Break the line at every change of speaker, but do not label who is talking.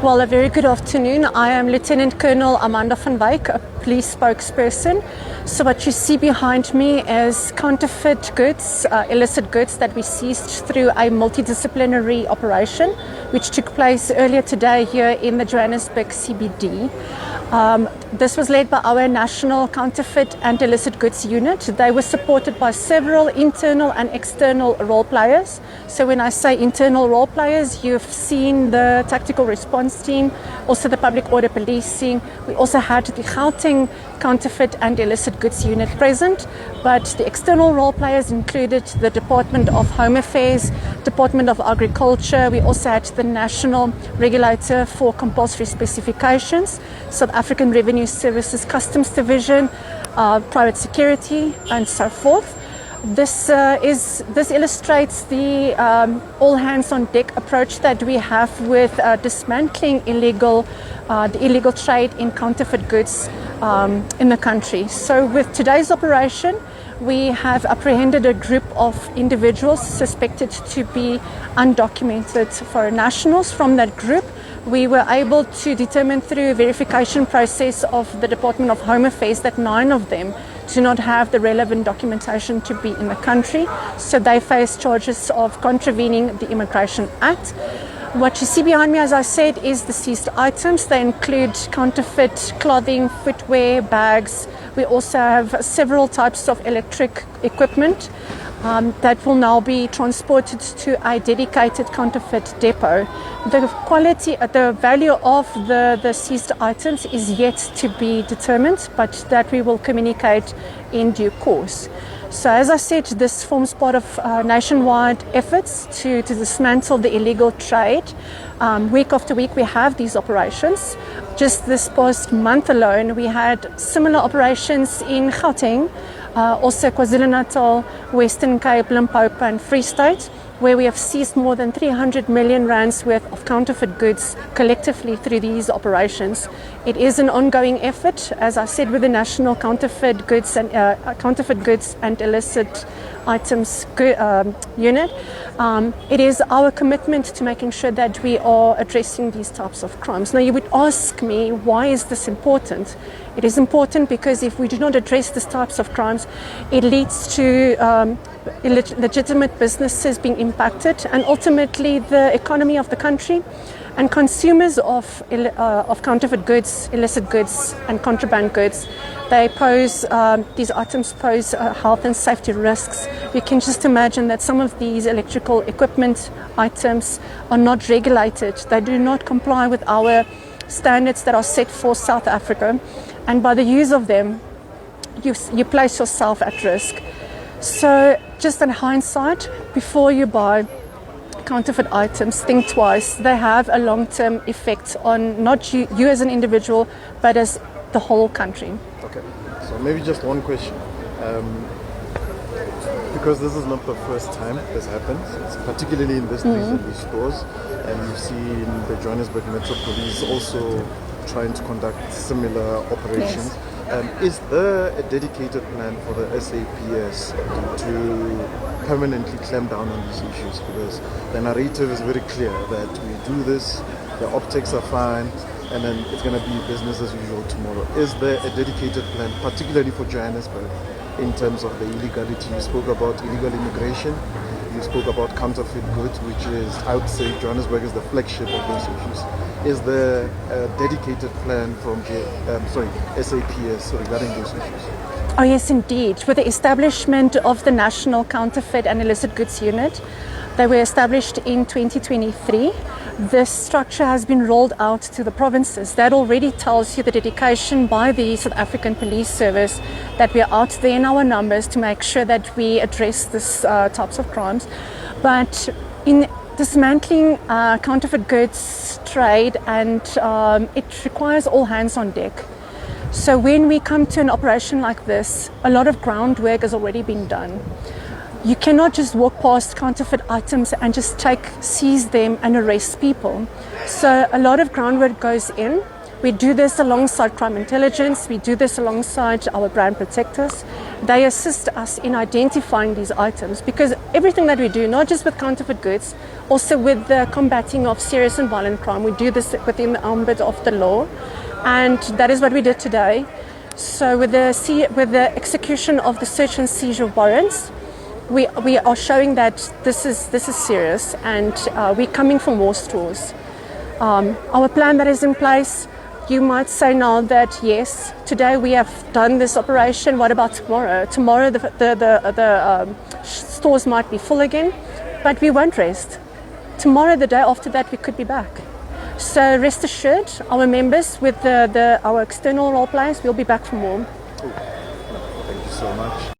Well, a very good afternoon. I am Lieutenant Colonel Amanda van Wyk, a police spokesperson. So what you see behind me is counterfeit goods, illicit goods that we seized through a multidisciplinary operation, which took place earlier today here in the Johannesburg CBD. This was led by our National Counterfeit and Illicit Goods Unit. They were supported by several internal and external role players. So when I say internal role players, you've seen the tactical response team, also the public order policing. We also had the Gauteng Counterfeit and Illicit Goods Unit present, but the external role players included the Department of Home Affairs, Department of Agriculture. We also had the National Regulator for Compulsory Specifications, South African Revenue Services Customs Division, private security, and so forth. This illustrates the all hands on deck approach that we have with dismantling the illegal trade in counterfeit goods in the country. So with today's operation, we have apprehended a group of individuals suspected to be undocumented foreign nationals. From that group, we were able to determine through a verification process of the Department of Home Affairs that 9 of them do not have the relevant documentation to be in the country. So they face charges of contravening the Immigration Act. What you see behind me, as I said, is the seized items. They include counterfeit clothing, footwear, bags. We also have several types of electric equipment that will now be transported to a dedicated counterfeit depot. The quality, the value of the seized items is yet to be determined, but that we will communicate in due course. So as I said, this forms part of nationwide efforts to dismantle the illegal trade. Week after week we have these operations. Just this past month alone we had similar operations in Gauteng, also KwaZulu-Natal, Western Cape, Limpopo and Free State, where we have seized more than 300 million rands worth of counterfeit goods collectively through these operations. It is an ongoing effort, as I said, with the National Counterfeit Goods and Illicit Items Unit. It is our commitment to making sure that we are addressing these types of crimes. Now, you would ask me, why is this important? It is important because if we do not address these types of crimes, it leads to legitimate businesses being impacted, and ultimately the economy of the country and consumers of counterfeit goods, illicit goods and contraband goods. These items pose health and safety risks. You can just imagine that some of these electrical equipment items are not regulated. They do not comply with our standards that are set for South Africa, and by the use of them you place yourself at risk. So just in hindsight, before you buy counterfeit items, think twice. They have a long-term effect on not you as an individual, but as the whole country.
Okay, so maybe just one question. Because this is not the first time this happens, it's particularly in these stores, and you see in the Johannesburg Metro Police also trying to conduct similar operations.
Yes.
Is there a dedicated plan for the SAPS to permanently clamp down on these issues? Because the narrative is very clear that we do this, the optics are fine, and then it's going to be business as usual tomorrow. Is there a dedicated plan, particularly for Johannesburg, in terms of the illegality? You spoke about illegal immigration, you spoke about counterfeit goods, which is, I would say, Johannesburg is the flagship of those issues. Is there a dedicated plan from SAPS regarding those issues?
Oh yes, indeed. With the establishment of the National Counterfeit and Illicit Goods Unit, they were established in 2023. This structure has been rolled out to the provinces. That already tells you the dedication by the South African Police Service that we are out there in our numbers to make sure that we address this types of crimes. But in dismantling counterfeit goods trade, and it requires all hands on deck. So when we come to an operation like this, a lot of groundwork has already been done. You cannot just walk past counterfeit items and just seize them and arrest people. So a lot of groundwork goes in. We do this alongside crime intelligence. We do this alongside our brand protectors. They assist us in identifying these items, because everything that we do, not just with counterfeit goods, Also with the combating of serious and violent crime. We do this within the ambit of the law, and that is what we did today. So with the execution of the search and seizure warrants, we are showing that this is serious, and we're coming for more stores. Our plan that is in place, you might say now that yes, today we have done this operation, what about tomorrow? Tomorrow the stores might be full again, but we won't rest. Tomorrow, the day after that, we could be back. So rest assured, our members with our external role players will be back for more.
Thank you so much.